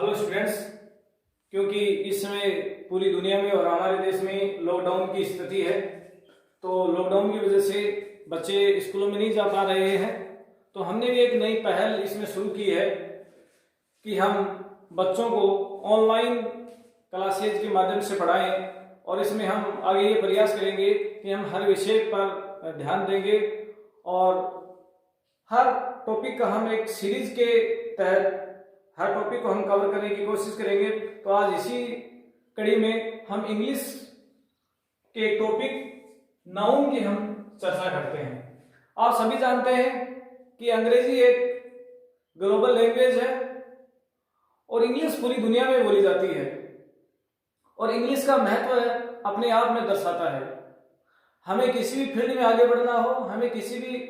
Hello students. क्योंकि इस समय पूरी दुनिया में और हमारे देश में लॉकडाउन की स्थिति है, तो लॉकडाउन की वजह से बच्चे स्कूलों में नहीं जा पा रहे हैं। तो हमने भी एक नई पहल इसमें शुरू की है कि हम बच्चों को ऑनलाइन क्लासेज के माध्यम से पढ़ाएं, और इसमें हम आगे ये प्रयास करेंगे कि हम हर विषय पर ध्यान देंगे और हर टॉपिक का हम एक सीरीज के तहत हर टॉपिक को हम कवर करने की कोशिश करेंगे। तो आज इसी कड़ी में हम इंग्लिश के टॉपिक नाउन की हम चर्चा करते हैं। आप सभी जानते हैं कि अंग्रेजी एक ग्लोबल लैंग्वेज है और इंग्लिश पूरी दुनिया में बोली जाती है, और इंग्लिश का महत्व अपने आप में दर्शाता है। हमें किसी भी फील्ड में आगे बढ़ना हो, हमें किसी भी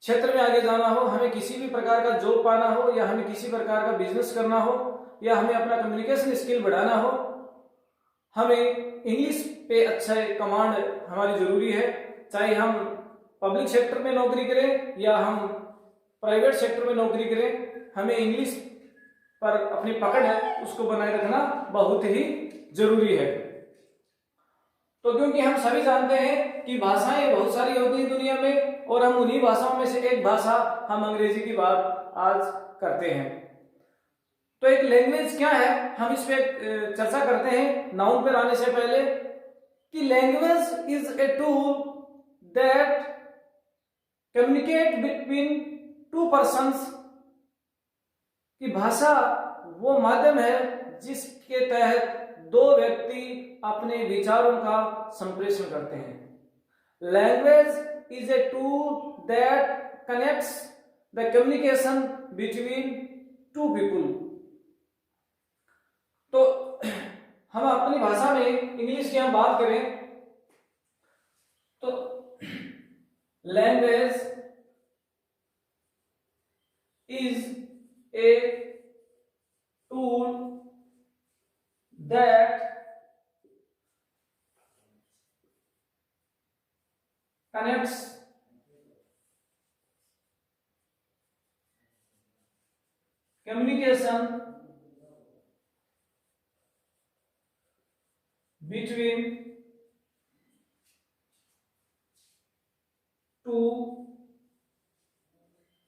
क्षेत्र में आगे जाना हो, हमें किसी भी प्रकार का जॉब पाना हो, या हमें किसी प्रकार का बिजनेस करना हो, या हमें अपना कम्युनिकेशन स्किल बढ़ाना हो, हमें इंग्लिश पे अच्छा कमांड हमारी जरूरी है। चाहे हम पब्लिक सेक्टर में नौकरी करें या हम प्राइवेट सेक्टर में नौकरी करें, हमें इंग्लिश पर अपनी पकड़ है उसको बनाए रखना बहुत ही जरूरी है। तो क्योंकि हम सभी जानते हैं कि भाषाएं बहुत सारी होती हैं दुनिया में, और हम उन्हीं भाषाओं में से एक भाषा हम अंग्रेजी की बात आज करते हैं। तो एक लैंग्वेज क्या है, हम इस पे चर्चा करते हैं नाउन पर आने से पहले कि language is a tool that communicate between two persons. कि भाषा वो माध्यम है जिसके तहत दो व्यक्ति अपने विचारों का संप्रेषण करते हैं। Language is a tool that connects the communication between two people। तो हम अपनी भाषा में इंग्लिश की हम बात करें तो language is a tool that connects communication between two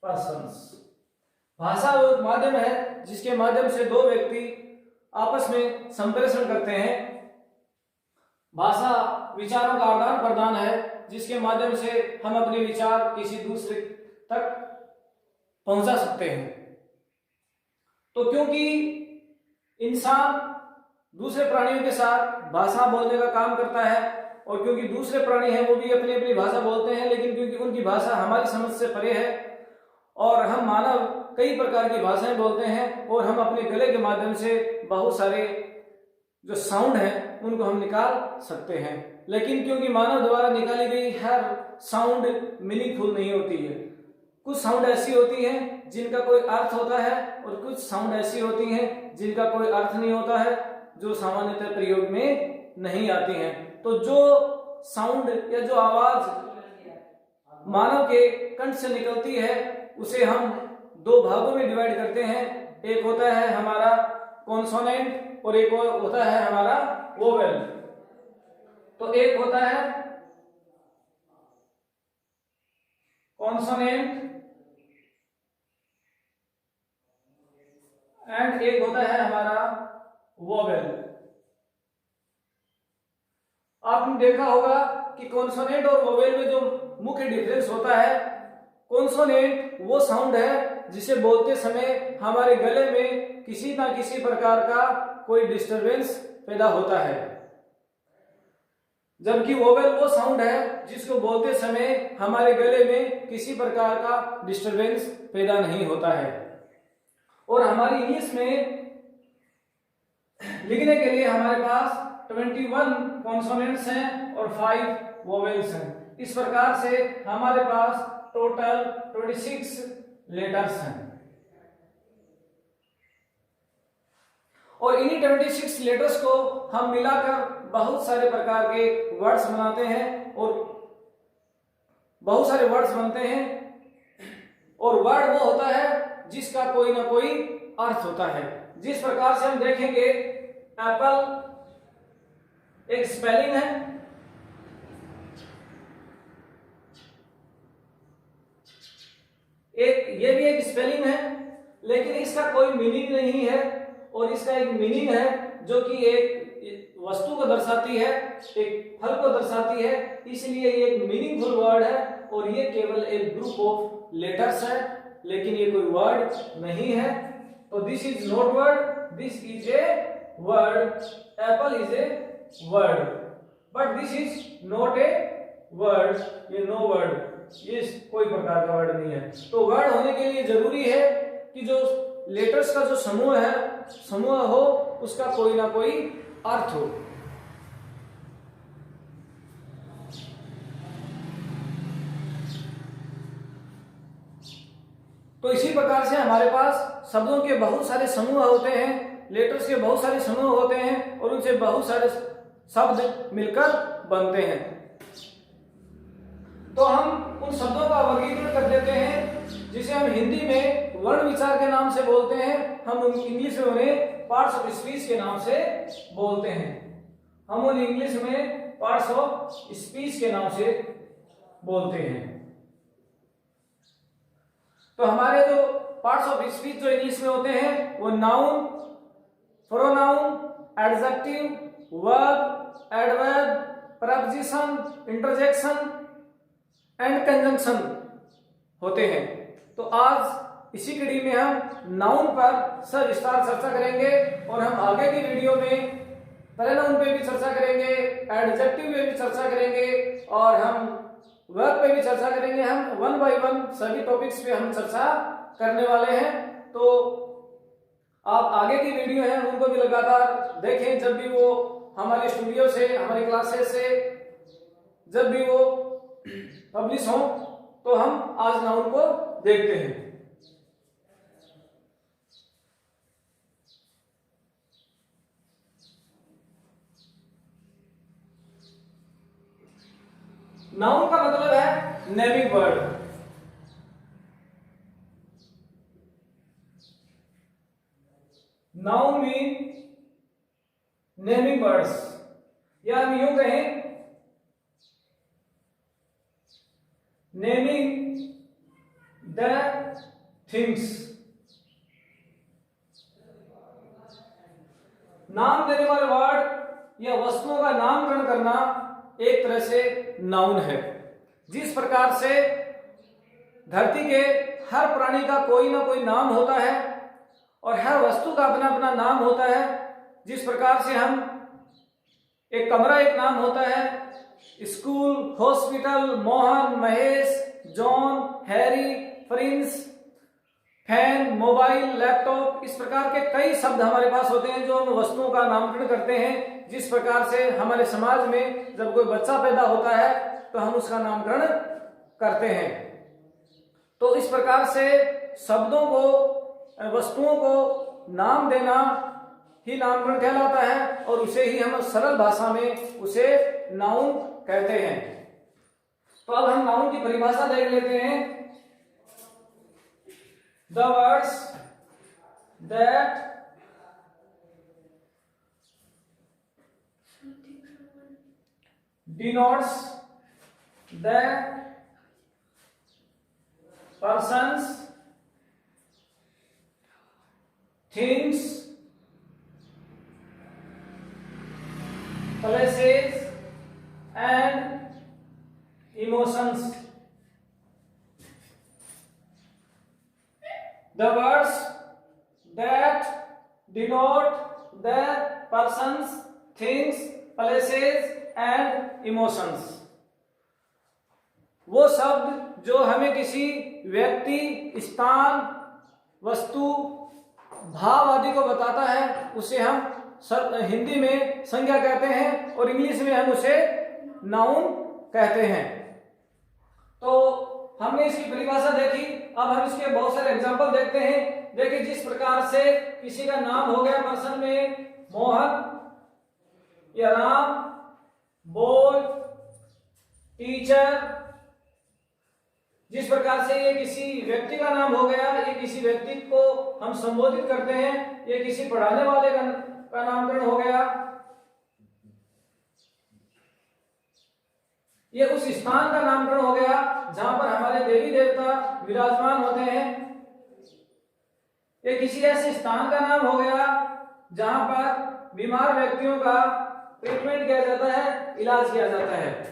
persons। भाषा वो माध्यम है जिसके माध्यम से दो व्यक्ति आपस में संप्रेषण करते हैं। भाषा विचारों का आदान प्रदान है जिसके माध्यम से हम अपने विचार किसी दूसरे तक पहुंचा सकते हैं। तो क्योंकि इंसान दूसरे प्राणियों के साथ भाषा बोलने का काम करता है, और क्योंकि दूसरे प्राणी हैं वो भी अपनी अपनी भाषा बोलते हैं, लेकिन क्योंकि उनकी भाषा हमारी समझ से परे है, और हम मानव कई प्रकार की भाषाएं बोलते हैं, और हम अपने गले के माध्यम से बहुत सारे जो साउंड हैं उनको हम निकाल सकते हैं। लेकिन क्योंकि मानव द्वारा निकाली गई हर साउंड मीनिंगफुल नहीं होती है। कुछ साउंड ऐसी होती हैं जिनका कोई अर्थ होता है, और कुछ साउंड ऐसी होती हैं जिनका कोई अर्थ नहीं होता है, जो सामान्यतः प्रयोग में नहीं आती हैं। तो जो साउंड या जो आवाज मानव के कंठ से निकलती है उसे हम दो भागों में डिवाइड करते हैं। एक होता है हमारा कॉन्सोनेंट और एक होता है हमारा वोवेल। तो एक होता है कॉन्सोनेंट एंड एक होता है हमारा वोवेल। आपने देखा होगा कि कॉन्सोनेंट और वोवेल में जो मुख्य डिफरेंस होता है, कॉन्सोनेंट वो साउंड है जिसे बोलते समय हमारे गले में किसी ना किसी प्रकार का कोई डिस्टरबेंस पैदा होता है, जबकि वोवेल वो साउंड है जिसको बोलते समय हमारे गले में किसी प्रकार का डिस्टरबेंस पैदा नहीं होता है। और हमारी इंग्लिश में लिखने के लिए हमारे पास 21 कॉन्सोनेंट्स हैं और 5 वोवेल्स हैं। इस प्रकार से हमारे पास टोटल 26 लेटर्स हैं, और इन्हीं 26 लेटर्स को हम मिलाकर बहुत सारे प्रकार के वर्ड्स बनाते हैं, और बहुत सारे वर्ड्स बनते हैं। और वर्ड वो होता है जिसका कोई ना कोई अर्थ होता है। जिस प्रकार से हम देखेंगे एप्पल एक स्पेलिंग है, ये भी एक स्पेलिंग है, लेकिन इसका कोई मीनिंग नहीं है। और इसका एक मीनिंग है जो कि एक वस्तु को दर्शाती है, एक फल को दर्शाती है, इसलिए ये एक मीनिंगफुल वर्ड है। और ये केवल एक ग्रुप ऑफ लेटर्स है, लेकिन ये कोई वर्ड नहीं है। तो this is not word, this is a word, Apple is a word, but this is not a word, ये नो वर्ड, ये कोई प्रकार का वर्ड नहीं है। तो वर्ड होने के लिए जरूरी है कि जो लेटर्स का जो समूह हो उसका कोई ना कोई अर्थ हो। तो इसी प्रकार से हमारे पास शब्दों के बहुत सारे समूह होते हैं, लेटर्स के बहुत सारे समूह होते हैं और उनसे बहुत सारे शब्द मिलकर बनते हैं। तो हम उन शब्दों का वर्गीकरण कर देते हैं, जिसे हम हिंदी में वर्ण विचार के नाम से बोलते हैं, हम इंग्लिश में उन्हें पार्ट्स ऑफ स्पीच के नाम से बोलते हैं। हम उन्हें इंग्लिश में पार्ट्स ऑफ स्पीच के नाम से बोलते हैं। तो हमारे जो पार्ट्स ऑफ स्पीच जो इंग्लिश में होते हैं वो noun, pronoun, adjective, verb, adverb, preposition, interjection and conjunction होते हैं। तो आज इसी कड़ी में हम नाउन पर सविस्तार चर्चा करेंगे और हम आगे की वीडियो में प्रोनाउन पे भी चर्चा करेंगे, एडजेक्टिव पे भी चर्चा करेंगे और हम वर्ब पे भी चर्चा करेंगे। हम वन बाय वन सभी टॉपिक्स पे हम चर्चा करने वाले हैं। तो आप आगे की वीडियो है उनको भी लगातार देखें, जब भी वो हमारे स्टूडियो से, हमारी क्लासेस से जब भी वो पब्लिश हो, तो हम आज नाउन को देखते हैं। नाउन का मतलब है naming word. Noun mean naming words, या हम यूं कहें नेमिंग द थिंग्स। नाम देने वाले वर्ड या वस्तुओं का नामकरण करना एक तरह से नाउन है। जिस प्रकार से धरती के हर प्राणी का कोई ना कोई नाम होता है और हर वस्तु का अपना अपना नाम होता है, जिस प्रकार से हम एक कमरा एक नाम होता है, school, hospital, Mohan, Mahesh, John, Harry, Prince, fan, mobile, laptop, इस प्रकार के कई शब्द हमारे पास होते हैं जो हम वस्तुओं का नामकरण करते हैं। जिस प्रकार से हमारे समाज में जब कोई बच्चा पैदा होता है तो हम उसका नामकरण करते हैं। तो इस प्रकार से शब्दों को, वस्तुओं को नाम देना ही नामकरण कहलाता है और उसे ही हम सरल भाषा में उसे नाउन कहते हैं। तो अब हम नाउन की परिभाषा देख लेते हैं। The words that denotes the persons, things, places and emotions. The words that denote the persons, things, places and emotions, वो शब्द जो हमें किसी व्यक्ति, स्थान, वस्तु, भाव आदि को बताता है उसे हम हिंदी में संज्ञा कहते हैं और इंग्लिश में हम उसे नाउन कहते हैं। तो हमने इसकी परिभाषा देखी, अब हम इसके बहुत सारे एग्जाम्पल देखते हैं। देखिए, जिस प्रकार से किसी का नाम हो गया पर्सन में मोहन या राम, बॉय, टीचर, जिस प्रकार से ये किसी व्यक्ति का नाम हो गया, ये किसी व्यक्ति को हम संबोधित करते हैं, ये किसी पढ़ाने वाले का नामकरण हो गया, ये उस स्थान का नामकरण हो गया जहां पर हमारे देवी देवता विराजमान होते हैं, ये किसी ऐसे स्थान का नाम हो गया जहां पर बीमार व्यक्तियों का ट्रीटमेंट किया जाता है, इलाज किया जाता है।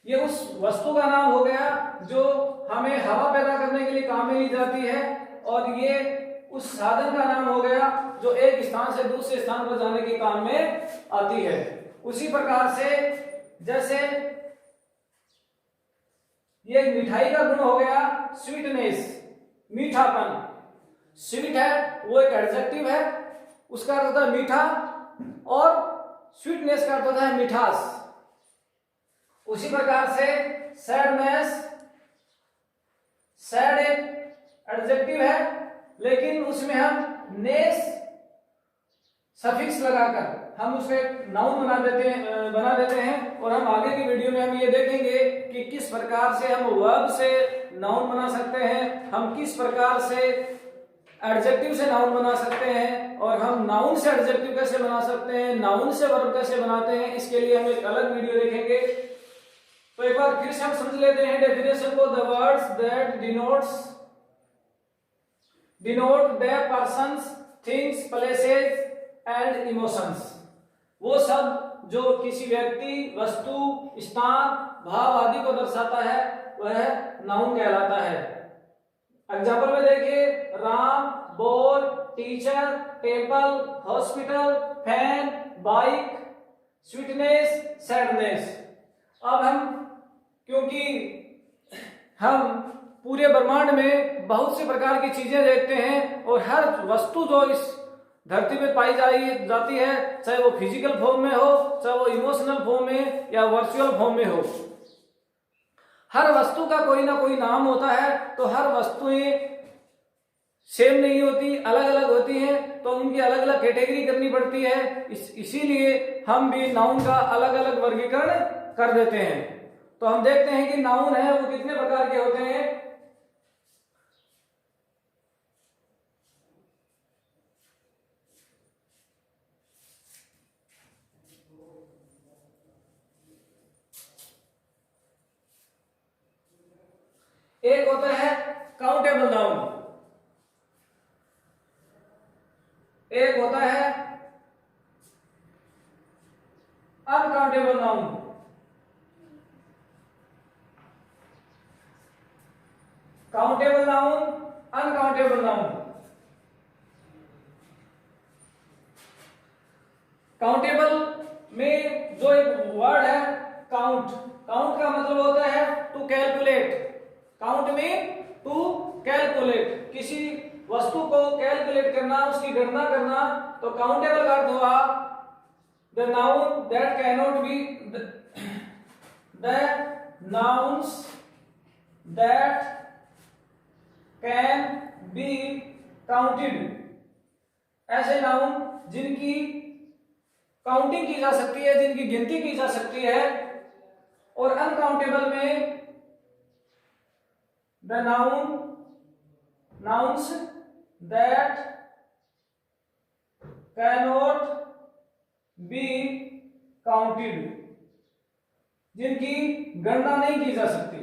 ये उस वस्तु का नाम हो गया जो हमें हवा पैदा करने के लिए काम में ली जाती है, और ये उस साधन का नाम हो गया जो एक स्थान से दूसरे स्थान पर जाने के काम में आती है। उसी प्रकार से जैसे ये मिठाई का गुण हो गया स्वीटनेस, मीठापन। स्वीट है वो एक एडजेक्टिव है, उसका अर्थ होता है मीठा, और स्वीटनेस का अर्थ होता है मिठास। उसी प्रकार से सैडनेस, सैड एक एडजेक्टिव है, लेकिन उसमें हम नेस सफिक्स लगाकर हम उसे नाउन बना देते हैं, और हम आगे की वीडियो में हम ये देखेंगे कि किस प्रकार से हम वर्ब से नाउन बना सकते हैं, हम किस प्रकार से एडजेक्टिव से नाउन बना सकते हैं, और हम नाउन से एडजेक्टिव कैसे बना सकते हैं, नाउन से वर्ब कैसे बनाते हैं। इसके लिए हम एक अलग वीडियो देखेंगे। तो एक बार फिर से हम समझ लेते हैं डेफिनेशन को। The words that denote the persons, things, places and emotions. वो सब जो किसी व्यक्ति, वस्तु, स्थान, भाव आदि को दर्शाता है वह नाउन कहलाता है। एग्जाम्पल में देखिए, Ram, boy, teacher, table, hospital, fan, bike, sweetness, sadness. अब हम, क्योंकि हम पूरे ब्रह्मांड में बहुत से प्रकार की चीजें देखते हैं, और हर वस्तु जो इस धरती पे पाई जाती है, चाहे वो फिजिकल फॉर्म में हो, चाहे वो इमोशनल फॉर्म में या वर्चुअल फॉर्म में हो, हर वस्तु का कोई ना कोई नाम होता है। तो हर वस्तुएं सेम नहीं होती, अलग अलग होती हैं, तो उनकी अलग अलग कैटेगरी करनी पड़ती है। इसीलिए हम भी नाउन का अलग अलग वर्गीकरण कर देते हैं। तो हम देखते हैं कि नाउन है वो कितने प्रकार के होते हैं। एक होता है काउंटेबल नाउन, एक होता है uncountable noun. Countable noun, uncountable noun. Countable में जो एक वर्ड है काउंट, काउंट का मतलब होता है टू कैलकुलेट। काउंट में टू कैलकुलेट, किसी वस्तु को कैलकुलेट करना, उसकी गणना करना। तो काउंटेबल का अर्थ हुआ the noun that cannot be, the nouns that can be counted. ऐसे नाउन जिनकी काउंटिंग की जा सकती है, जिनकी गिनती की जा सकती है। और अनकाउंटेबल में the nouns that cannot be counted, जिनकी गणना नहीं की जा सकती।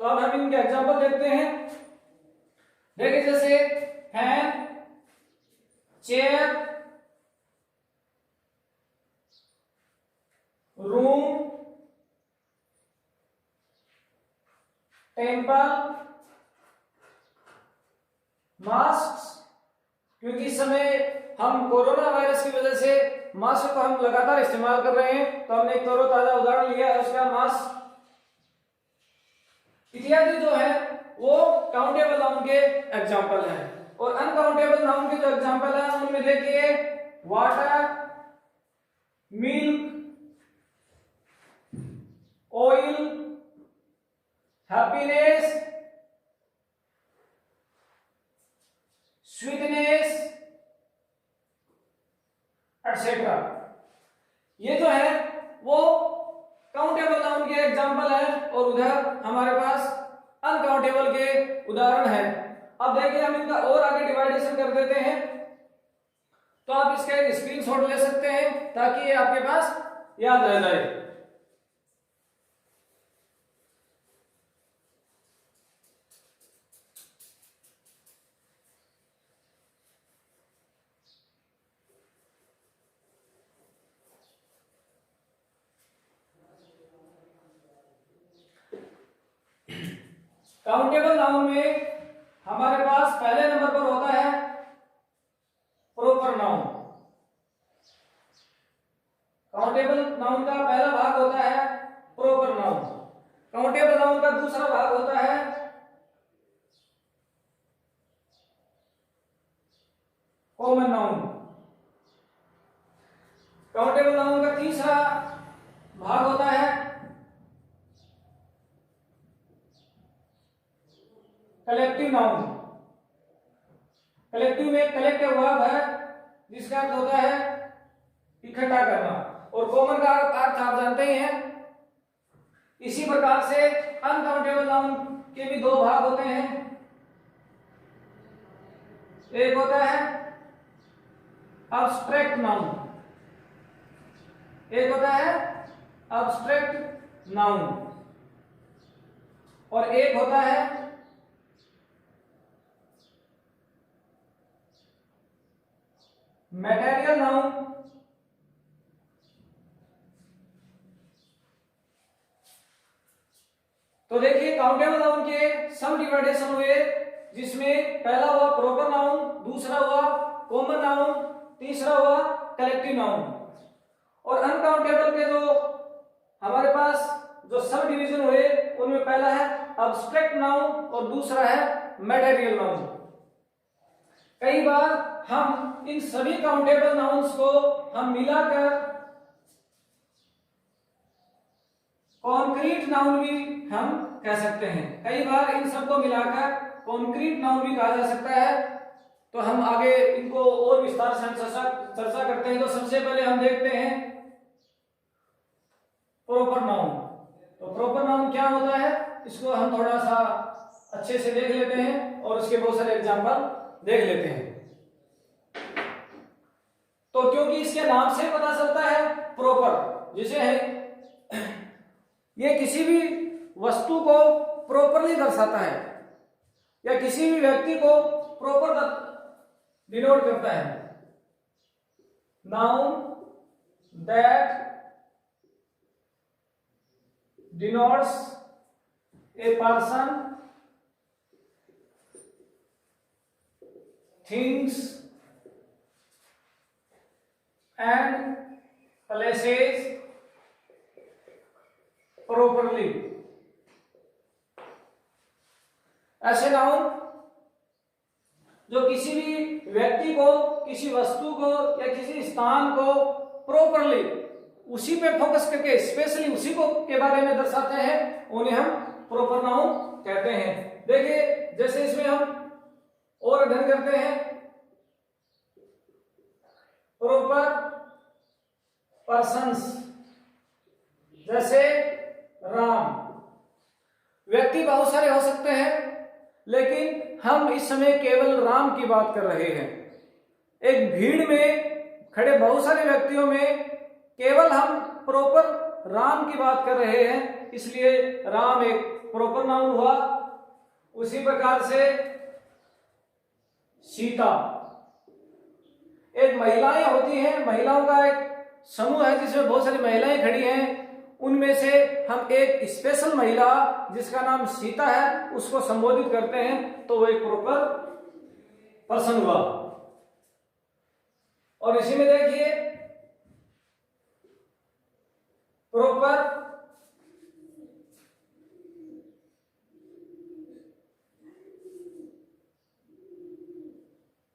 तो अब हम इनके एग्जांपल देखते हैं। देखिए, जैसे fan, chair, room, temple, mask. क्योंकि इस समय हम कोरोना वायरस की वजह से मास्क को हम लगातार इस्तेमाल कर रहे हैं, तो हमने एक तरोताजा उदाहरण लिया है उसका, मास्क। इत्यादि जो है वो काउंटेबल नाउन के एग्जाम्पल हैं। और अनकाउंटेबल नाउन के जो एग्जाम्पल हैं उनमें देखिए water, milk, oil, happiness, sweetness, etcetera. ये जो है वो काउंटेबल नाउन के एग्जाम्पल है। और उधर के उदाहरण हैं। अब देखिए हम इनका और आगे डिवाइडेशन कर देते हैं, तो आप इसका एक स्क्रीनशॉट ले सकते हैं ताकि ये आपके पास याद रह जाए। काउंटेबल नाउन में हमारे पास पहले नंबर पर होता है प्रोपर नाउन। काउंटेबल नाउन का पहला भाग होता है प्रोपर नाउन। काउंटेबल नाउन का दूसरा भाग होता है कॉमन नाउन। काउंटेबल नाउन का तीसरा भाग होता है कलेक्टिव नाउन। कलेक्टिव में कलेक्टिव वर्ब है जिसका अर्थ होता है इकट्ठा करना, और कॉमन का अर्थ आप जानते ही हैं। इसी प्रकार से अनकाउंटेबल नाउन के भी दो भाग होते हैं, एक होता है अब्स्ट्रैक्ट नाउन, एक होता है अब्स्ट्रैक्ट नाउन, और एक होता है मटेरियल नाउन। तो देखिए काउंटेबल नाउन के सब डिवाइडेशन हुए, जिसमें पहला हुआ प्रॉपर नाउन, दूसरा हुआ कॉमन नाउन, तीसरा हुआ कलेक्टिव नाउन। और अनकाउंटेबल के जो हमारे पास जो सब डिवीजन हुए उनमें पहला है अब्स्ट्रैक्ट नाउन और दूसरा है मटेरियल नाउन। कई बार हम इन सभी काउंटेबल नाउन्स को हम मिलाकर कॉन्क्रीट नाउन भी हम कह सकते हैं। कई बार इन सबको मिलाकर कॉन्क्रीट नाउन भी कहा जा सकता है। तो हम आगे इनको और विस्तार से चर्चा करते हैं। तो सबसे पहले हम देखते हैं प्रॉपर नाउन। तो प्रॉपर नाउन क्या होता है, इसको हम थोड़ा सा अच्छे से देख लेते हैं और उसके बहुत सारे एग्जांपल देख लेते हैं। तो क्योंकि इसके नाम से पता चलता है प्रॉपर, जिसे है ये किसी भी वस्तु को प्रॉपरली दर्शाता है या किसी भी व्यक्ति को प्रॉपर डिनोट करता है। Noun that denotes a person, things and places properly। ऐसे नाउन जो किसी भी व्यक्ति को, किसी वस्तु को या किसी स्थान को प्रॉपरली उसी पे फोकस करके स्पेशली उसी को के बारे में दर्शाते हैं, उन्हें हम प्रॉपर नाउन कहते हैं। देखिए जैसे इसमें हम और अध्ययन करते हैं प्रॉपर पर्सन्स, जैसे राम। व्यक्ति बहुत सारे हो सकते हैं लेकिन हम इस समय केवल राम की बात कर रहे हैं। एक भीड़ में खड़े बहुत सारे व्यक्तियों में केवल हम प्रॉपर राम की बात कर रहे हैं, इसलिए राम एक प्रॉपर नाउन हुआ। उसी प्रकार से सीता, एक महिलाएं होती हैं, महिलाओं का एक समूह है जिसमें बहुत सारी महिलाएं खड़ी हैं, उनमें से हम एक स्पेशल महिला जिसका नाम सीता है उसको संबोधित करते हैं, तो वो एक प्रॉपर पर्सन हुआ। और इसी में देखिए proper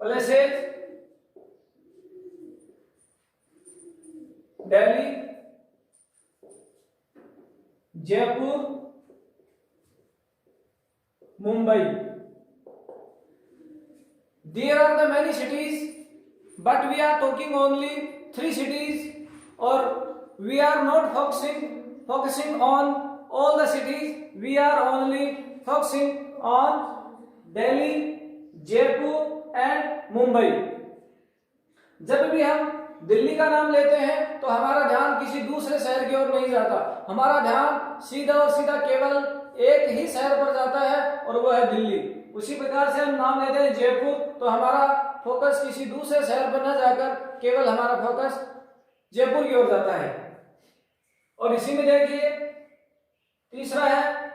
places, Delhi, Jaipur, Mumbai. There are the many cities, but we are talking only 3 cities, or we are not focusing on all the cities. We are only focusing on Delhi, Jaipur and Mumbai. जब भी हम दिल्ली का नाम लेते हैं तो हमारा ध्यान किसी दूसरे शहर की ओर नहीं जाता, हमारा ध्यान सीधा और सीधा केवल एक ही शहर पर जाता है और वो है दिल्ली। उसी प्रकार से हम नाम लेते हैं जयपुर तो हमारा फोकस किसी दूसरे शहर पर न जाकर केवल हमारा फोकस जयपुर की ओर जाता है। और इसी में देखिए तीसरा है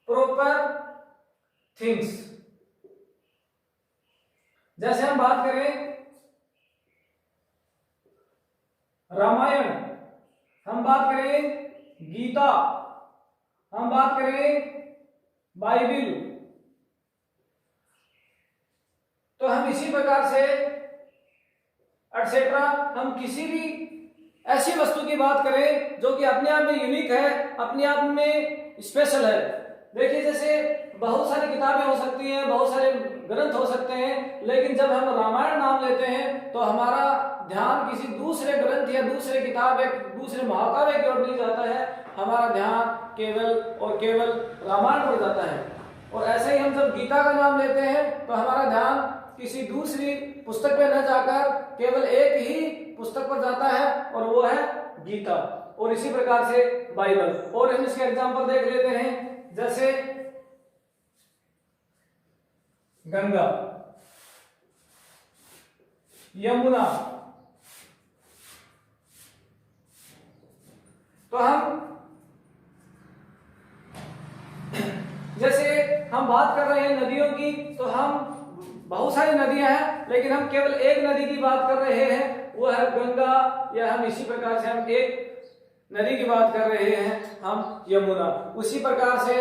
प्रॉपर थिंग्स। जैसे हम बात करें रामायण, हम बात करें गीता, हम बात करें बाइबिल, तो हम इसी प्रकार से एटसेट्रा हम किसी भी ऐसी वस्तु की बात करें जो कि अपने आप में यूनिक है, अपने आप में स्पेशल है। देखिए जैसे बहुत सारी किताबें हो सकती हैं, बहुत सारे ग्रंथ हो सकते हैं, लेकिन जब हम रामायण नाम लेते हैं तो हमारा ध्यान किसी दूसरे ग्रंथ या दूसरे किताब या दूसरे महाकाव्य की ओर नहीं जाता है, हमारा ध्यान केवल और केवल रामायण पर जाता है। और ऐसे ही हम जब गीता का नाम लेते हैं तो हमारा ध्यान किसी दूसरी पुस्तक पे न जाकर केवल एक ही पुस्तक पर जाता है और वो है गीता। और इसी प्रकार से बाइबल। और हम इसके एग्जाम्पल देख लेते हैं, जैसे गंगा, यमुना, तो हम जैसे हम बात कर रहे हैं नदियों की, तो हम बहुत सारी नदियां हैं लेकिन हम केवल एक नदी की बात कर रहे हैं, वो है गंगा, या हम इसी प्रकार से हम एक नदी की बात कर रहे हैं, हम यमुना। उसी प्रकार से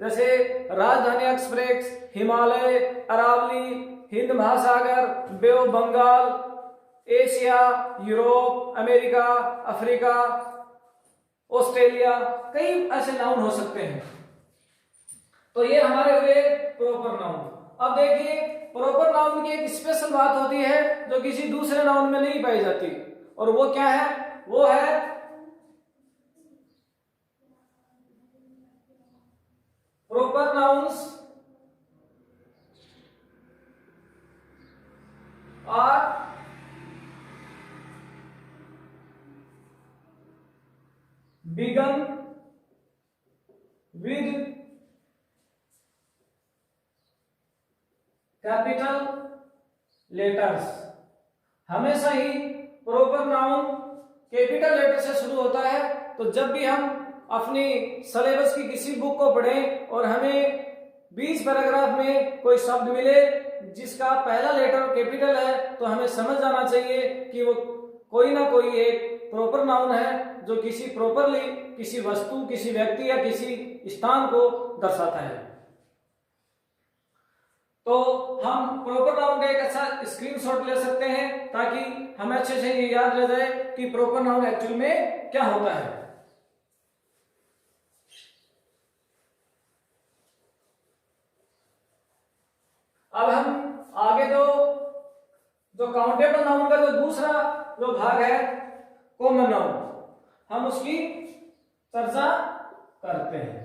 जैसे राजधानी express, Himalaya, Aravalli, Hind Mahasagar, Bay of Bengal, Asia, Europe, America, Africa, Australia, कई ऐसे नाउन हो सकते हैं। तो ये हमारे हुए प्रॉपर नाउन। अब देखिए प्रॉपर नाउन की एक स्पेशल बात होती है जो किसी दूसरे नाउन में नहीं पाई जाती, और वो क्या है? वो है proper nouns are begin with capital letters. हमेशा ही प्रॉपर नाउन कैपिटल लेटर से शुरू होता है। तो जब भी हम अपनी सिलेबस की किसी बुक को पढ़ें और हमें 20 पैराग्राफ में कोई शब्द मिले जिसका पहला लेटर कैपिटल है, तो हमें समझ जाना चाहिए कि वो कोई ना कोई एक प्रॉपर नाउन है जो किसी प्रॉपरली किसी वस्तु, किसी व्यक्ति या किसी स्थान को दर्शाता है। तो हम प्रॉपर नाउन का एक अच्छा स्क्रीनशॉट ले सकते हैं ताकि हमें अच्छे से ये याद रह जाए कि प्रॉपर नाउन एक्चुअल में क्या होता है। अब हम आगे जो काउंटेबल नाउन का जो दूसरा जो भाग है कॉमन नाउन, हम उसकी चर्चा करते हैं।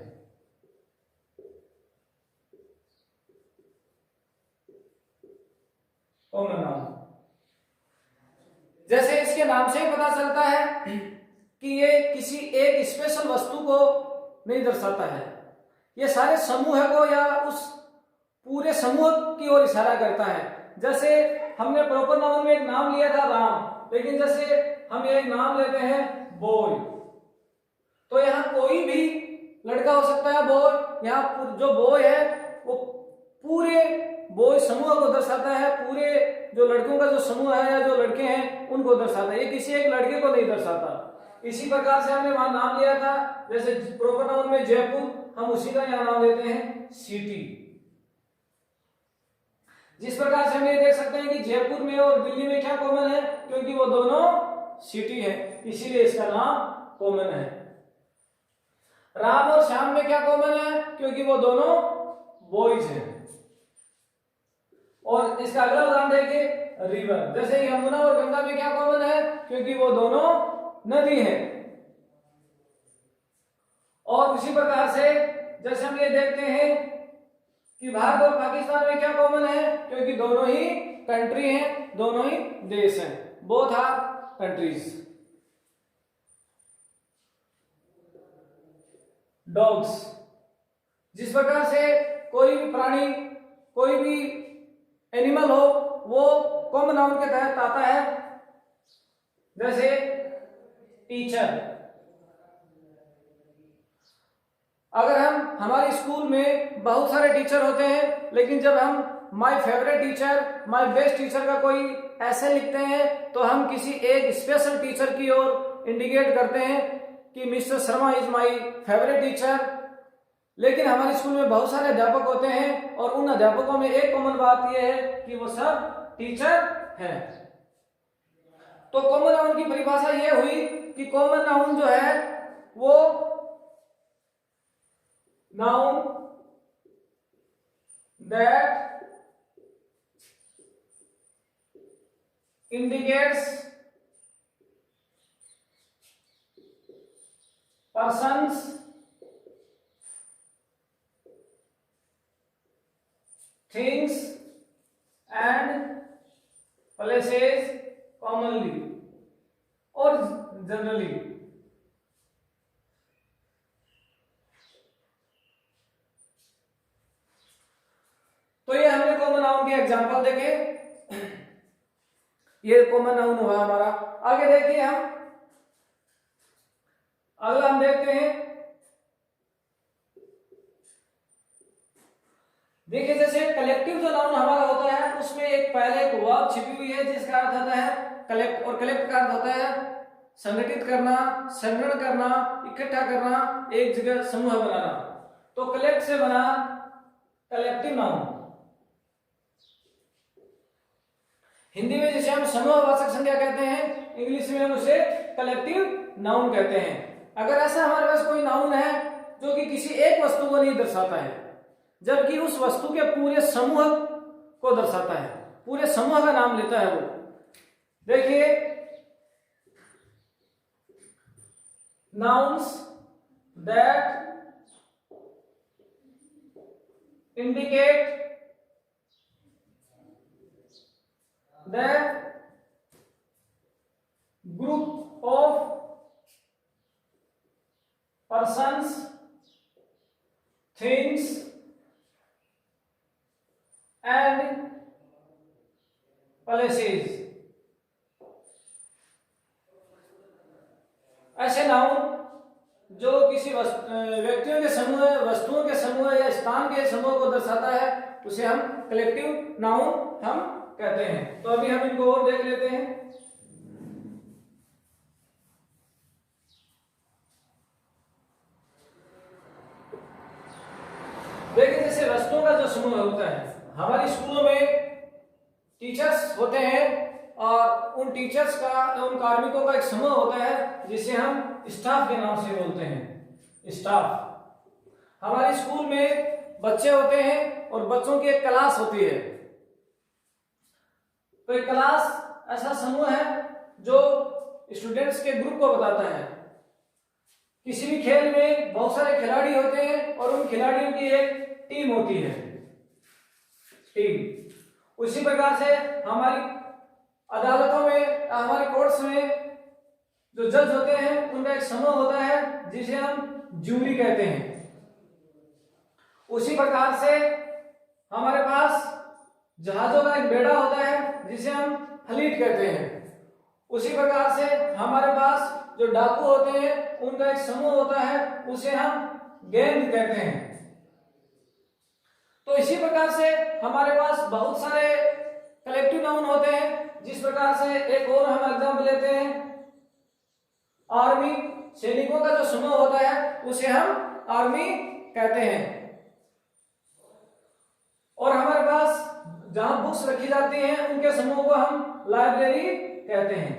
कॉमन नाउन जैसे इसके नाम से ही पता चलता है कि ये किसी एक स्पेशल वस्तु को नहीं दर्शाता है, ये सारे समूह को या उस पूरे समूह की ओर इशारा करता है। जैसे हमने प्रॉपर नाउन में एक नाम लिया था राम, लेकिन जैसे हम एक नाम लेते हैं बॉय, तो यहाँ कोई भी लड़का हो सकता है बॉय। यहाँ जो बॉय है वो पूरे बॉय समूह को दर्शाता है, पूरे जो लड़कों का जो समूह है या जो लड़के हैं उनको दर्शाता है, ये किसी एक लड़के को नहीं दर्शाता। इसी प्रकार से हमने वहां नाम लिया था, जैसे प्रॉपर नाउन में जयपुर, हम उसी का यहाँ नाम लेते हैं सिटी। जिस प्रकार से हम ये देख सकते हैं कि जयपुर में और दिल्ली में क्या कॉमन है, क्योंकि वो दोनों सिटी है, इसीलिए इसका नाम कॉमन है। राम और श्याम में क्या कॉमन है, क्योंकि वो दोनों बॉयज हैं। और इसका अगला उदाहरण देखिए रिवर, जैसे यमुना और गंगा में क्या कॉमन है, क्योंकि वो दोनों नदी है। और उसी प्रकार से जैसे देखते हैं कि भारत और पाकिस्तान में क्या कॉमन है, क्योंकि दोनों ही कंट्री हैं, दोनों ही देश हैं, बोथ आर कंट्रीज। डॉग्स, जिस प्रकार से कोई भी प्राणी, कोई भी एनिमल हो वो कॉमन नाउन के तहत आता है, जैसे टीचर। अगर हम हमारे स्कूल में बहुत सारे टीचर होते हैं, लेकिन जब हम my favourite teacher, my best teacher का कोई ऐसे लिखते हैं तो हम किसी एक स्पेशल टीचर की ओर इंडिकेट करते हैं कि mister Sharma is my favourite teacher. लेकिन हमारे स्कूल में बहुत सारे अध्यापक होते हैं और उन अध्यापकों में एक कॉमन बात यह है कि वो सब टीचर हैं। तो कॉमन नाउन की परिभाषा यह हुई कि कॉमन नाउन जो है वो noun that indicates persons, things and places commonly or generally। तो ये हमने कॉमन नाउन के एग्जांपल देखे, ये कॉमन नाउन हुआ हमारा। आगे देखिए हम अगला हम देखते हैं, देखिए जैसे कलेक्टिव जो नाउन हमारा होता है उसमें एक पहले एक वर्ब छिपी हुई है जिसका अर्थ होता है कलेक्ट, और कलेक्ट का अर्थ होता है संगठित करना, संग्रहण करना, इकट्ठा करना, एक जगह समूह बनाना। तो कलेक्ट से बना कलेक्टिव नाउन। हिंदी में जिसे हम समूहवाचक संज्ञा कहते हैं, इंग्लिश में हम उसे कलेक्टिव नाउन कहते हैं। अगर ऐसा हमारे पास कोई नाउन है जो कि किसी एक वस्तु को नहीं दर्शाता है, जबकि उस वस्तु के पूरे समूह को दर्शाता है, पूरे समूह का नाम लेता है वो। देखिए nouns that indicate the group of persons, things and places। ऐसे नाउन जो किसी व्यक्तियों के समूह, वस्तुओं के समूह या स्थान के समूह को दर्शाता है उसे हम कलेक्टिव नाउन हम कहते हैं। तो अभी हम इनको और देख लेते हैं। देखिए जैसे वस्तुओं का जो समूह होता है, हमारे स्कूलों में टीचर्स होते हैं और उन टीचर्स का, उन कार्मिकों का एक समूह होता है जिसे हम स्टाफ के नाम से बोलते हैं, स्टाफ। हमारे स्कूल में बच्चे होते हैं और बच्चों की एक क्लास होती है। तो एक क्लास ऐसा समूह है जो स्टूडेंट्स के ग्रुप को बताता है। किसी भी खेल में बहुत सारे खिलाड़ी होते हैं और उन खिलाड़ियों की एक टीम होती है, टीम। उसी प्रकार से हमारी अदालतों में, हमारे कोर्ट्स में जो जज होते हैं उनका एक समूह होता है जिसे हम जूरी कहते हैं। उसी प्रकार से हमारे पास जहाजों का एक बेड़ा होता है जिसे हम फ्लीट कहते हैं। उसी प्रकार से हमारे पास जो डाकू होते हैं उनका एक समूह होता है, उसे हम गैंग कहते हैं। तो इसी प्रकार से हमारे पास बहुत सारे कलेक्टिव नाउन होते हैं। जिस प्रकार से एक और हम एग्जाम्पल लेते हैं, आर्मी, सैनिकों का जो समूह होता है उसे हम आर्मी कहते हैं। और हमारे पास जहां बुक्स रखी जाती हैं उनके समूह को हम लाइब्रेरी कहते हैं।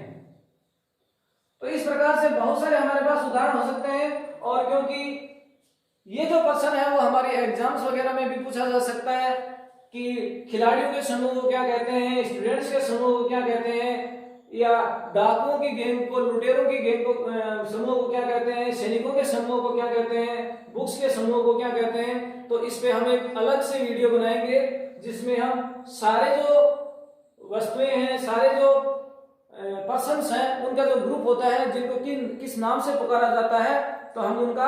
तो इस प्रकार से बहुत सारे हमारे पास उदाहरण हो सकते हैं। और क्योंकि ये जो प्रश्न है वो हमारे एग्जाम्स वगैरह में भी पूछा जा सकता है कि खिलाड़ियों के समूह को क्या कहते हैं, स्टूडेंट्स के समूह को क्या कहते हैं, या डाकुओं की गैंग को, लुटेरों की गैंग को, समूह को क्या कहते हैं, सैनिकों के समूह को क्या कहते हैं, बुक्स के समूह को क्या कहते हैं। तो इस पे हम एक अलग से वीडियो बनाएंगे जिसमें हम सारे जो वस्तुएं हैं, सारे जो पर्सन्स हैं, उनका जो ग्रुप होता है, जिनको किस नाम से पुकारा जाता है, तो हम उनका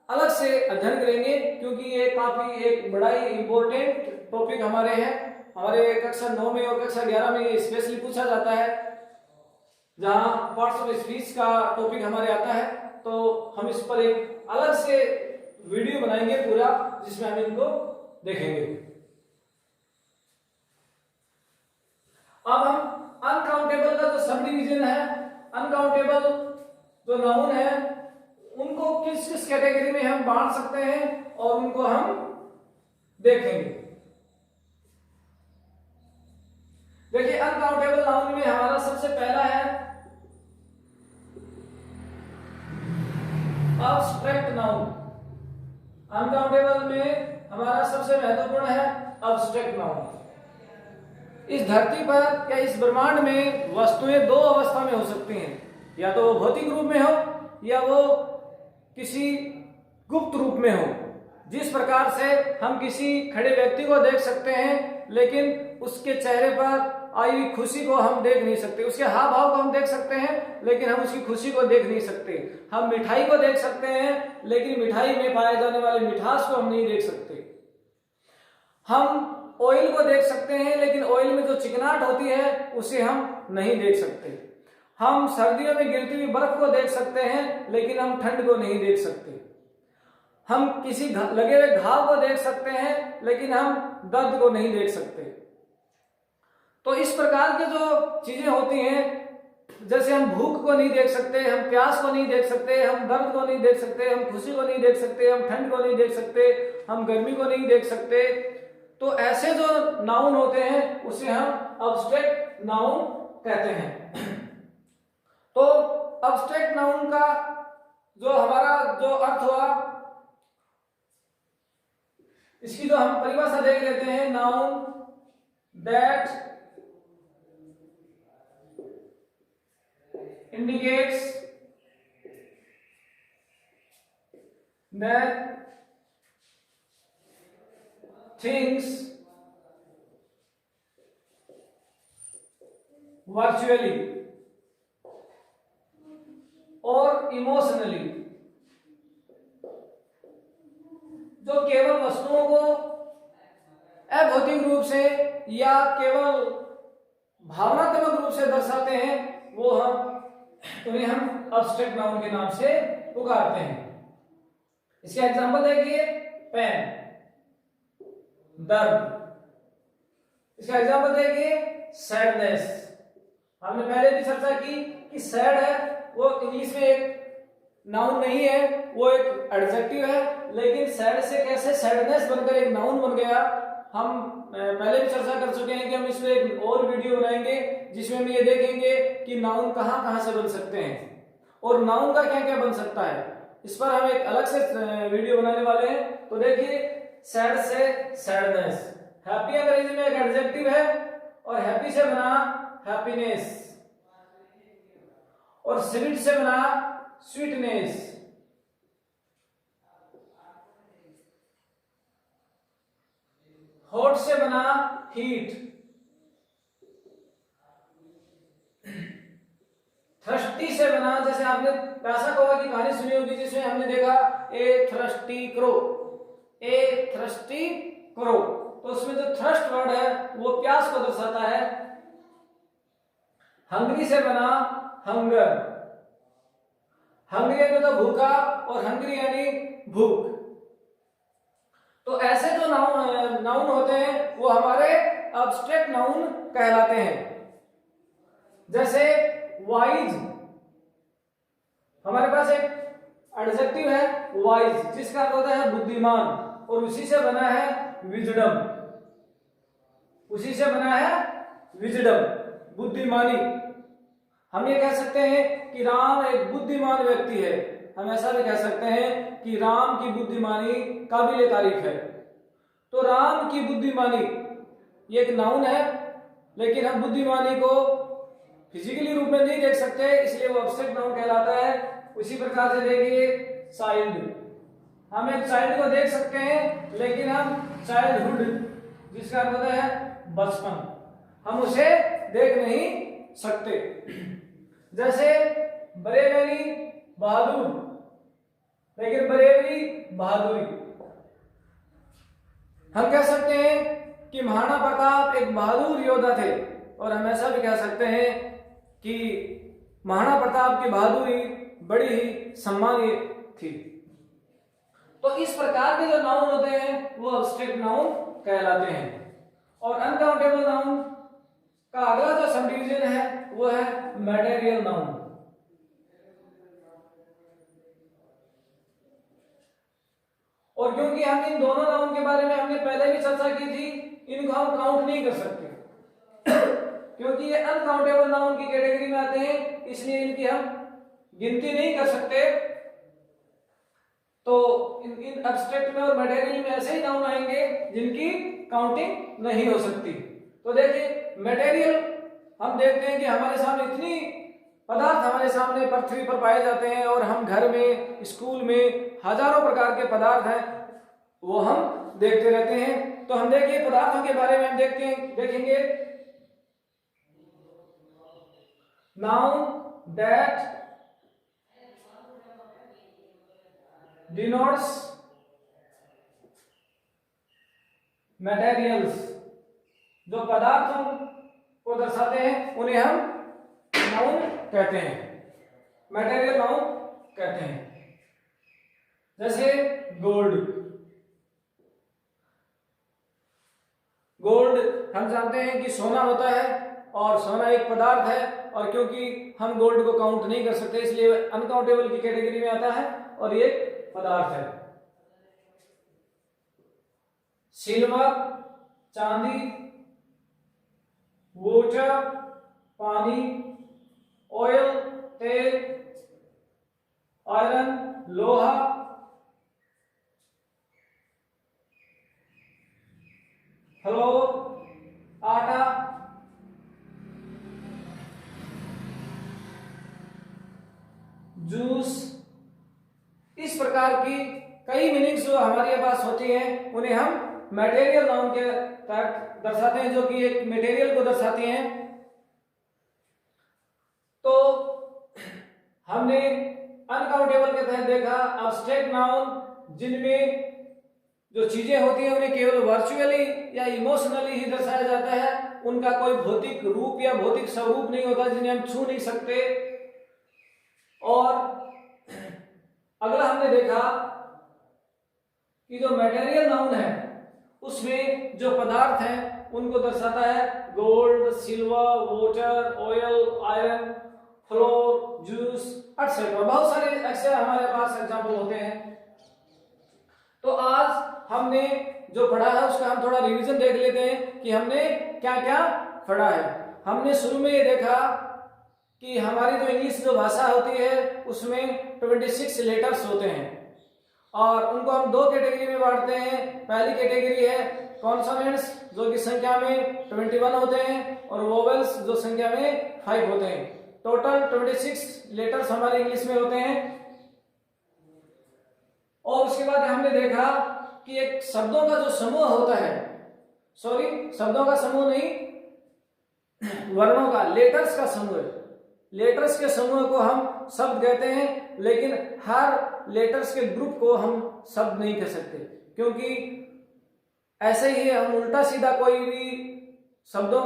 अलग से अध्ययन करेंगे, क्योंकि ये काफी एक बड़ा ही इंपॉर्टेंट टॉपिक हमारे हैं। हमारे कक्षा 9 में और कक्षा 11 में ये स्पेशली पूछा जाता है, जहां पार्ट्स ऑफ स्पीच का टॉपिक हमारे आता है। तो हम इस पर एक अलग से वीडियो बनाएंगे पूरा, जिसमें हम इनको देखेंगे। अब हम अनकाउंटेबल का जो सब डिवीजन है, अनकाउंटेबल जो नाउन है, उनको किस किस कैटेगरी में हम बांट सकते हैं और उनको हम देखेंगे। देखिए, अनकाउंटेबल नाउन में हमारा सबसे पहला है अब्स्ट्रैक्ट नाउन। अनकाउंटेबल में हमारा सबसे महत्वपूर्ण है अब्स्ट्रैक्ट नाउन। इस धरती पर या इस ब्रह्मांड में वस्तुएं दो अवस्था में हो सकती हैं, या तो वो भौतिक रूप में हो या वो किसी गुप्त रूप में हो। जिस प्रकार से हम किसी खड़े व्यक्ति को देख सकते हैं, लेकिन उसके चेहरे पर आई हुई खुशी को हम देख नहीं सकते, उसके हाव भाव को हम देख सकते हैं, लेकिन हम उसकी खुशी को देख नहीं सकते। हम मिठाई को देख सकते हैं, लेकिन मिठाई में पाए जाने वाले मिठास को हम नहीं देख सकते। हम ऑयल को देख सकते हैं, लेकिन ऑयल में जो चिकनाहट होती है उसे हम नहीं देख सकते। हम सर्दियों में गिरती हुई बर्फ को देख सकते हैं, लेकिन हम ठंड को नहीं देख सकते। हम किसी लगे हुए घाव को देख सकते हैं, लेकिन हम दर्द को नहीं देख सकते। तो इस प्रकार की जो चीजें होती हैं, जैसे हम भूख को नहीं देख सकते, हम प्यास को नहीं देख सकते, हम दर्द को नहीं देख सकते, हम खुशी को नहीं देख सकते, हम ठंड को नहीं देख सकते, हम गर्मी को नहीं देख सकते। तो ऐसे जो नाउन होते हैं उसे हम अब्स्ट्रैक्ट नाउन कहते हैं। तो अब्स्ट्रैक्ट नाउन का जो हमारा जो अर्थ हुआ, इसकी जो हम परिभाषा देख लेते हैं, noun that indicates that things virtually or emotionally, जो केवल वस्तुओं को अभौतिक रूप से या केवल भावनात्मक रूप से दर्शाते हैं, वो उन्हें हम अब्स्ट्रैक्ट नाउन के नाम से पुकारते हैं। इसका एग्जांपल देखिए, पेन, दर्द। इसका एग्जांपल देखिए, सैडनेस। हमने पहले भी चर्चा की कि सैड है वो इंग्लिश में एक नाउन नहीं है, वो एक एडजेक्टिव है, लेकिन सैड से कैसे सैडनेस बनकर एक नाउन बन गया, हम पहले भी चर्चा कर चुके हैं कि हम इस पे एक और वीडियो बनाएंगे जिसमें हम ये देखेंगे कि नाउन कहां कहां से बन सकते हैं और नाउन का क्या क्या बन सकता है। इस पर हम एक अलग से वीडियो बनाने वाले हैं। तो देखिए, सैड से सैडनेस, हैप्पी अंग्रेजी में एक एडजेक्टिव है और हैप्पी से बना हैप्पीनेस, और स्वीट से बना स्वीटनेस, हॉट से बना हीट, थ्रस्टी से बना, जैसे आपने प्यासा कौवा की कहानी सुनी होगी जिसमें हमने देखा ए थ्रस्टी क्रो, ए थ्रस्टी क्रो। तो उसमें जो थ्रस्ट वर्ड है वो प्यास को दर्शाता है। हंग्री से बना हंगर, हंग्री यानी तो भूखा और हंग्री यानी भूख। तो ऐसे जो नाउन होते हैं वो हमारे अब्स्ट्रैक्ट नाउन कहलाते हैं। जैसे वाइज, हमारे पास एक एडजेक्टिव है वाइज, जिसका अर्थ होता है बुद्धिमान, और उसी से बना है विजडम, उसी से बना है विजडम, बुद्धिमानी। हम ये कह सकते हैं कि राम एक बुद्धिमान व्यक्ति है। हम ऐसा भी कह सकते हैं कि राम की बुद्धिमानी काबिले तारीफ है। तो राम की बुद्धिमानी ये एक नाउन है, लेकिन हम बुद्धिमानी को फिजिकली रूप में नहीं देख सकते, इसलिए वो एब्स्ट्रैक्ट नाउन कहलाता है। उसी प्रकार से देखिए चाइल्ड, हम एक चाइल्ड को देख सकते हैं, लेकिन हम चाइल्डहुड, जिसका अर्थ होता है बचपन, हम उसे देख नहीं सकते। जैसे ब्रेवरी बहादुर, लेकिन ब्रेवरी बहादुरी। हम कह सकते हैं कि महाराणा प्रताप एक बहादुर योद्धा थे, और हम ऐसा भी कह सकते हैं कि महाराणा प्रताप की बहादुरी बड़ी ही सम्मानीय थी। तो इस प्रकार के जो नाउन होते हैं वो एब्स्ट्रैक्ट नाउन कहलाते हैं। और अनकाउंटेबल नाउन का अगला जो सब डिवीजन है वो है मटेरियल नाउन। और क्योंकि हम इन दोनों नाउन के बारे में हमने पहले भी चर्चा की थी, इनको हम काउंट नहीं कर सकते क्योंकि ये अनकाउंटेबल नाउन की कैटेगरी में आते हैं, इसलिए इनकी हम गिनती नहीं कर सकते। तो इन एब्स्ट्रैक्ट में और मटेरियल में ऐसे ही नाउन आएंगे जिनकी काउंटिंग नहीं हो सकती। तो देखिए मटेरियल, हम देखते हैं कि हमारे सामने इतनी पदार्थ हमारे सामने पृथ्वी पर पाए जाते हैं, और हम घर में, स्कूल में हजारों प्रकार के पदार्थ हैं, वो हम देखते रहते हैं। तो हम देखिए पदार्थों के बारे में हम देखेंगे नाउन दैट denotes materials, जो पदार्थों को दर्शाते हैं उन्हें हम नाउन कहते हैं, मटेरियल नाउन कहते हैं। जैसे गोल्ड, हम जानते हैं कि सोना होता है, और सोना एक पदार्थ है, और क्योंकि हम गोल्ड को काउंट नहीं कर सकते इसलिए अनकाउंटेबल की कैटेगरी में आता है, और ये पदार्थ है। सिल्वर चांदी, वाटर पानी, ऑयल तेल, आयरन लोहा, फ्लोर आटा, जूस। इस प्रकार की कई मीनिंग्स जो हमारे पास होती हैं उन्हें हम मटेरियल नाउन के तहत दर्शाते हैं, जो कि एक मटेरियल को दर्शाती हैं। तो हमने अनकाउंटेबल के तहत देखा एब्स्ट्रैक्ट नाउन, जिनमें जो चीजें होती हैं उन्हें केवल वर्चुअली या इमोशनली ही दर्शाया जाता है, उनका कोई भौतिक रूप या भौतिक स्वरूप नहीं होता जिन्हें हम छू नहीं सकते। और अगला हमने देखा कि जो मटेरियल नाउन है उसमें जो पदार्थ हैं उनको दर्शाता है gold, silver, water, oil, iron, floor, juice etcetera. बहुत सारे ऐसे हमारे पास एग्जाम्पल होते हैं। तो आज हमने जो पढ़ा है उसका हम थोड़ा रिवीजन देख लेते हैं कि हमने क्या क्या पढ़ा है। हमने शुरू में ये देखा कि हमारी जो इंग्लिश जो भाषा होती है उसमें 26 लेटर्स होते हैं, और उनको हम दो कैटेगरी में बांटते हैं। पहली कैटेगरी है कॉन्सोनेंट्स, जो कि संख्या में 21 होते हैं, और वोवेल्स जो संख्या में 5 होते हैं। टोटल 26 लेटर्स हमारे इंग्लिश में होते हैं। और उसके बाद हमने देखा कि एक शब्दों का जो समूह होता है, शब्दों का समूह नहीं, वर्णों का, लेटर्स का समूह है। लेटर्स के समूह को हम शब्द कहते हैं, लेकिन हर लेटर्स के ग्रुप को हम शब्द नहीं कह सकते, क्योंकि ऐसे ही हम उल्टा सीधा कोई भी शब्दों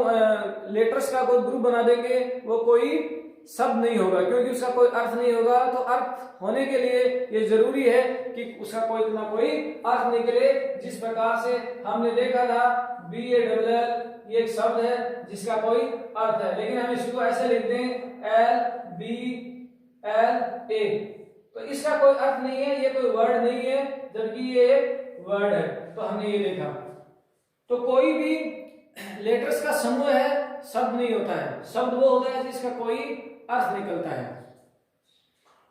लेटर्स का कोई ग्रुप बना देंगे, वो कोई शब्द नहीं होगा, क्योंकि उसका कोई अर्थ नहीं होगा। तो अर्थ होने के लिए ये जरूरी है कि उसका कोई ना कोई अर्थ निकले। जिस प्रकार से हमने देखा था BALL, ये एक शब्द है जिसका कोई अर्थ है, लेकिन हम इसको ऐसे लिखते हैं LBLA, तो इसका कोई अर्थ नहीं है, ये कोई वर्ड नहीं है, जबकि ये एक वर्ड है। तो हमने ये देखा। तो कोई भी लेटर्स का समूह है, शब्द नहीं होता है। शब्द वो होता है जिसका कोई अर्थ निकलता है।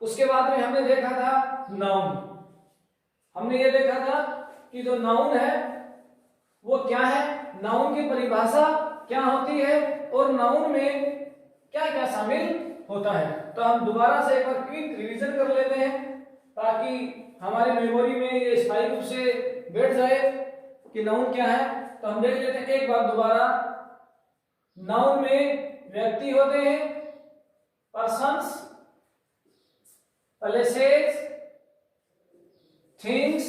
उसके बाद में हमने देखा था नाउन। हमने ये देखा था कि जो नाउन है वो क्या है, नाउन की परिभाषा क्या होती है, और नाउन में क्या क्या शामिल होता है। तो हम दोबारा से एक बार क्विक रिवीजन कर लेते हैं ताकि हमारी मेमोरी में ये स्थायी रूप से बैठ जाए कि नाउन क्या है। तो हम देख लेते हैं एक बार दोबारा। नाउन में व्यक्ति होते हैं, persons, places, things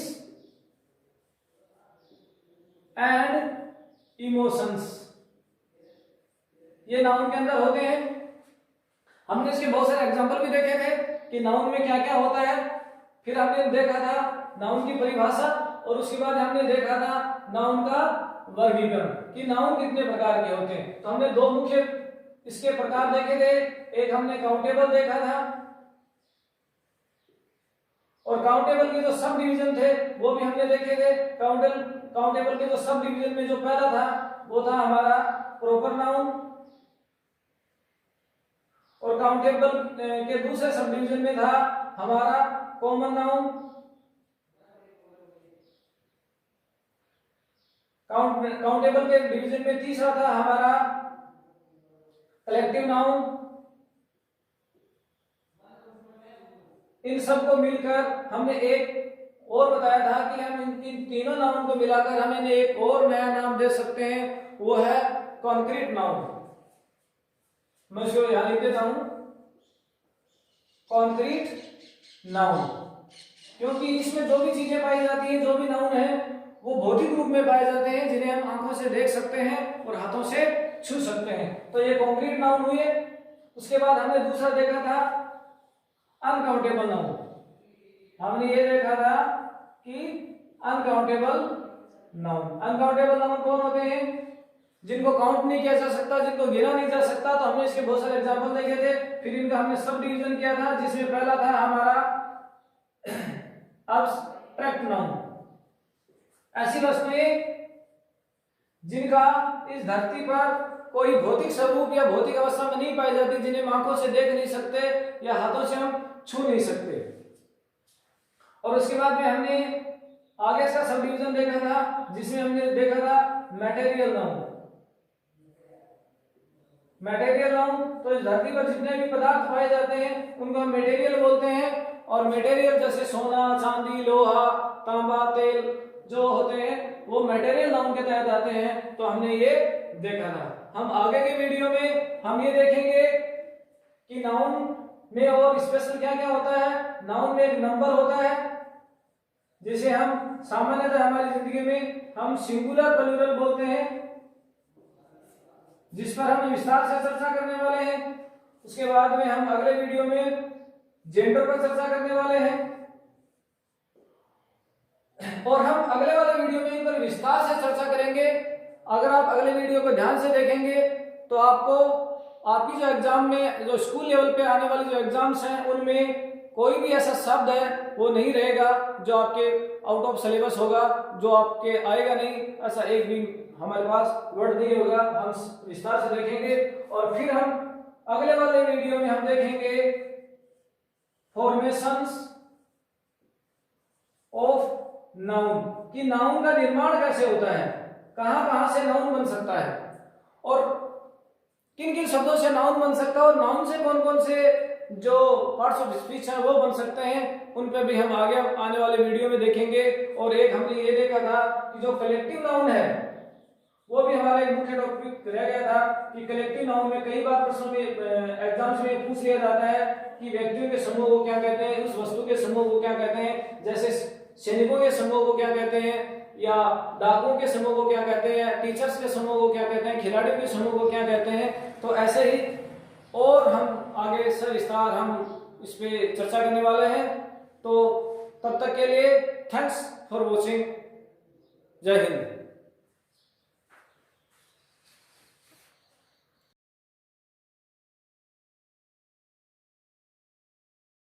and emotions, ये नाउन के अंदर होते हैं। हमने इसके बहुत सारे एग्जांपल भी देखे थे कि नाउन में क्या क्या होता है। फिर हमने देखा था नाउन की परिभाषा और उसके बाद हमने देखा था नाउन का वर्गीकरण कि नाउन कितने प्रकार के होते हैं। तो हमने दो मुख्य इसके प्रकार देखे थे, एक हमने काउंटेबल देखा था और काउंटेबल के जो सब डिवीजन थे वो भी हमने देखे थे। काउंटेबल के जो सब डिवीजन में जो पहला था वो था हमारा प्रॉपर नाउन और काउंटेबल के दूसरे सब डिवीजन में था हमारा कॉमन नाउन। काउंटेबल के डिवीजन में तीसरा था हमारा कलेक्टिव नाउन। इन सबको मिलकर हमने एक और बताया था कि हम इन तीनों नाउन को मिलाकर हम इन्हें एक और नया नाम दे सकते हैं, वो है कॉन्क्रीट नाउन। मैं इसको यहां लिख देता हूं, कॉन्क्रीट नाउन, क्योंकि इसमें जो भी चीजें पाई जाती हैं, जो भी नाउन है वो भौतिक रूप में पाए जाते हैं जिन्हें हम आंखों से देख सकते हैं और हाथों से छू सकते हैं। तो ये कॉन्क्रीट नाउन हुए। उसके बाद हमने दूसरा देखा था अनकाउंटेबल नाउन। हमने ये देखा था कि अनकाउंटेबल नाउन कौन होते हैं? जिनको काउंट नहीं किया जा सकता, जिनको गिना नहीं जा सकता। तो हमने इसके बहुत सारे एग्जांपल देखे थे। फिर इनका हमने सब डिवीजन किया था, जिसमें पहला था हमारा अब्स्ट्रैक्ट नाउन, ऐसी वस्तुएं जिनका इस धरती पर कोई भौतिक स्वरूप या भौतिक अवस्था में नहीं पाई जाती, जिन्हें हम आंखों से देख नहीं सकते या हाथों से हम छू नहीं सकते। और उसके बाद में हमने आगे इसका सब डिवीजन देखा था, जिसमें हमने देखा था मटेरियल नाउन। मटेरियल नाउन तो इस धरती पर जितने भी पदार्थ पाए जाते हैं उनको हम मटेरियल बोलते हैं। और मटेरियल जैसे सोना, चांदी, लोहा, तांबा, तेल जो होते हैं वो मटेरियल नाउन के तहत आते हैं। तो हमने ये देखा था। हम आगे के वीडियो में हम ये देखेंगे कि नाउन में और स्पेशल क्या क्या होता है। नाउन में एक नंबर होता है जिसे हम सामान्यतः हमारी जिंदगी में हम सिंगुलर प्लूरल बोलते हैं, जिस पर हम विस्तार से चर्चा करने वाले हैं। उसके बाद में हम अगले वीडियो में जेंडर पर चर्चा करने वाले हैं और हम अगले वाले वीडियो में इन पर विस्तार से चर्चा करेंगे। अगर आप अगले वीडियो को ध्यान से देखेंगे तो आपको आपकी जो एग्जाम में जो स्कूल लेवल पे आने वाले जो एग्जाम्स हैं उनमें कोई भी ऐसा शब्द है वो नहीं रहेगा जो आपके आउट ऑफ सिलेबस होगा, जो आपके आएगा नहीं। ऐसा एक भी हमारे पास वर्ड नहीं होगा। हम विस्तार से देखेंगे और फिर हम अगले वाले वीडियो में हम देखेंगे फॉर्मेशंस ऑफ नाउन, कि नाउन का निर्माण कैसे होता है, कहां से नाउन बन सकता है और किन किन शब्दों से नाउन बन सकता है और नाउन से कौन कौन से जो पार्ट्स ऑफ स्पीच है वो बन सकते हैं। उन पर भी हम आगे आने वाले वीडियो में देखेंगे। और एक हमने ये देखा था कि जो कलेक्टिव नाउन है वो भी हमारा एक मुख्य टॉपिक रह गया था कि कलेक्टिव नाउन में कई बार प्रश्नों में एग्जाम्स में पूछ लिया जाता है कि व्यक्तियों के समूह को क्या कहते हैं, उस वस्तु के समूह को क्या कहते हैं। जैसे सैनिकों के समूह को क्या कहते हैं, या डाकुओं के समूह को क्या कहते हैं, टीचर्स के समूह को क्या कहते हैं, खिलाड़ियों के समूह को क्या कहते हैं। तो ऐसे ही और हम आगे सविस्तार हम इस पे चर्चा करने वाले हैं। तो तब तक के लिए थैंक्स फॉर वॉचिंग। जय हिंद।